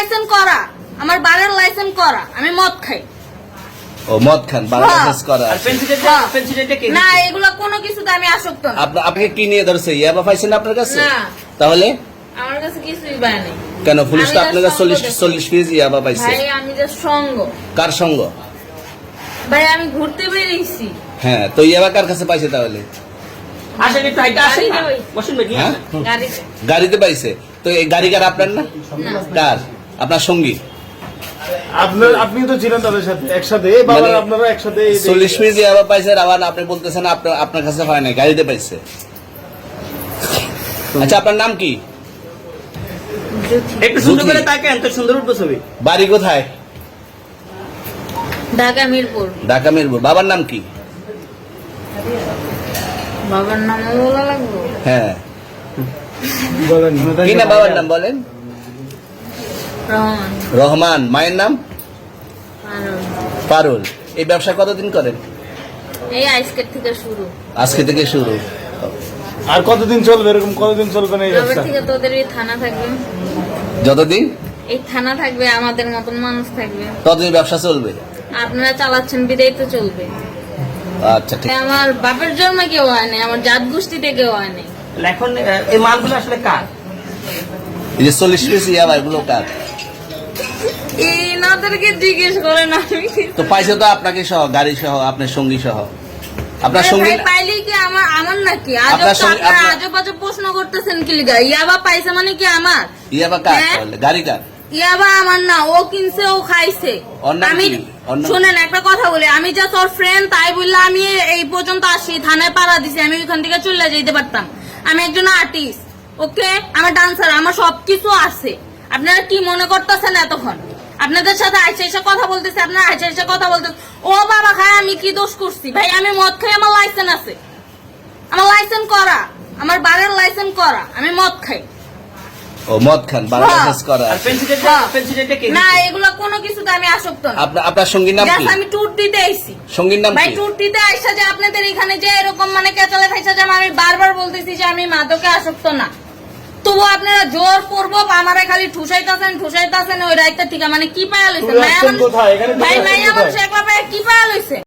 Licence করা, আমার বারের লাইসেন্স করা, আমি মদ খাই। ও মদ খান, বারের লাইসেন্স করা। আর পেন্সিলটা কে না, এগুলো কোনো কিছুতে আমি আসক্ত না। আপনাকে কি নিয়ে ধরছে? ইয়াবা পাইছেন আপনার কাছে? না, তাহলে আমার কাছে কিছুই পায় নাই। কেন পুলিশ তো আপনার কাছে 40 কেজি ইয়াবা পাইছে? ভাই আমি যে সঙ্গ। কার সঙ্গ? ভাই আমি ঘুরতে বেরিয়েছি। হ্যাঁ, তো ইয়াবা কার কাছে পাইছে তাহলে? আসেন একটু হাইটা আসেন না। বসুন ভাই। হ্যাঁ? গাড়িতে। গাড়িতে পাইছে। তো এই গাড়ি কার আপনার না? কার? আপনার সঙ্গী? আপনি তো ছিলেন তাদের সাথে একসাথে, বাবা আপনারা একসাথে 40 কেজি ইয়াবা পাইছে, আবার আপনি বলতেছেন আপনার কাছে হয় না, গাড়িতে পাইছে। আচ্ছা, আপনার নাম কি? একটু সুন্দর করে তাকান, তো সুন্দর উঠবো ছবি। বাড়ি কোথায়? ঢাকা মিরপুর। ঢাকা মিরপুর। বাবার নাম কি? বাবার নাম বলা লাগবে? হ্যাঁ, বলেন কি না বাবার নাম বলেন? রহমান। রহমান। মায়ের নাম? পারুল। এই ব্যবসা কতদিন করেন? এই আইসকেট থেকে শুরু। আজকে থেকে শুরু। আর কতদিন চলবে, এরকম কতদিন চলবে না এই এবার ব্যবসা? থেকে তোদের এই থানা থাকবে, যতদিন এই থানা থাকবে, আমাদের মতন মানুষ থাকবে। ততদিন ব্যবসা চলবে। আপনারা চালাচ্ছেন বিদায় তো চলবে। আচ্ছা, ঠিক। আমার বাপের জন্মে কেউ হয় নাই, আমার জাত গোষ্ঠীতে কেউ হয় নাই। এখন এই মালগুলো আসলে কার? এই যে 40 কেজি ইয়াবা, এগুলো কার? এনাদেরকে জিজ্ঞেস করেন। আমি তো পাইছে তো আপনাকে সহ, গাড়ি সহ, আপনার সঙ্গী সহ। আপনার সঙ্গী পাইলে কি আমার নাকি? আপনার সঙ্গে- আপনার- আজব আজব প্রশ্ন করতেছেন কি লিগা? ইয়াবা পাইছে মানে কি আমার? ইয়াবা কার হ্যাঁ? তাহলে? গাড়ি কার? ইয়াবা আমার না, ও কিনছে, ও খাইছে। ওর নাম আমি কি? ওর নাম- শুনেন একটা কথা বলি, আমি যা তোর ফ্রেন্ড তাই বললে আমি এই পর্যন্ত আসি, থানায় পাড়া দিছি, আমি ওইখান থেকে চলে যেতে পারতাম। আমি একজন আর্টিস্ট, ওকে, আমার ডান্সার, আমার সবকিছু আছে। আপনারা কি মনে করতেছেন এতক্ষণ? আপনাদের সাথে আইসা এসে কথা বলতেছে, আপনারা আইসা এসে কথা বলতেছে। ও বাবা খায়, আমি কি দোষ করছি? ভাই আমি মদ খাই, আমার লাইসেন্স আছে, আমার লাইসেন্স করা, আমার বারের লাইসেন্স করা, আমি মদ খাই। ও মদ খান, বারের লাইসেন্স করা। আর পেন্সিলটা কে? না, এগুলো কোনো কিছুতে আমি আসক্ত না। আপনার সঙ্গীর নাম কি? Just আমি ট্যুর দিতে আইছি। সঙ্গীর নাম ভাই কি? ট্যুর দিতে আইসা যে আপনাদের এখানে যে এরকম মানে কেচালে খাইসা যে আমি বারবার বলতেছি যে আমি মাদকে আসক্ত না, তবু আপনারা জোর করবো আমারে খালি ঠুসাইতাছেন ওই রাইতে ঠিক মানে কি পায়া লইছে? কোথায়? এখানে ভাই কোথায়? মাইয়া মানুষ একলা পায়া কি পায়া লইছে?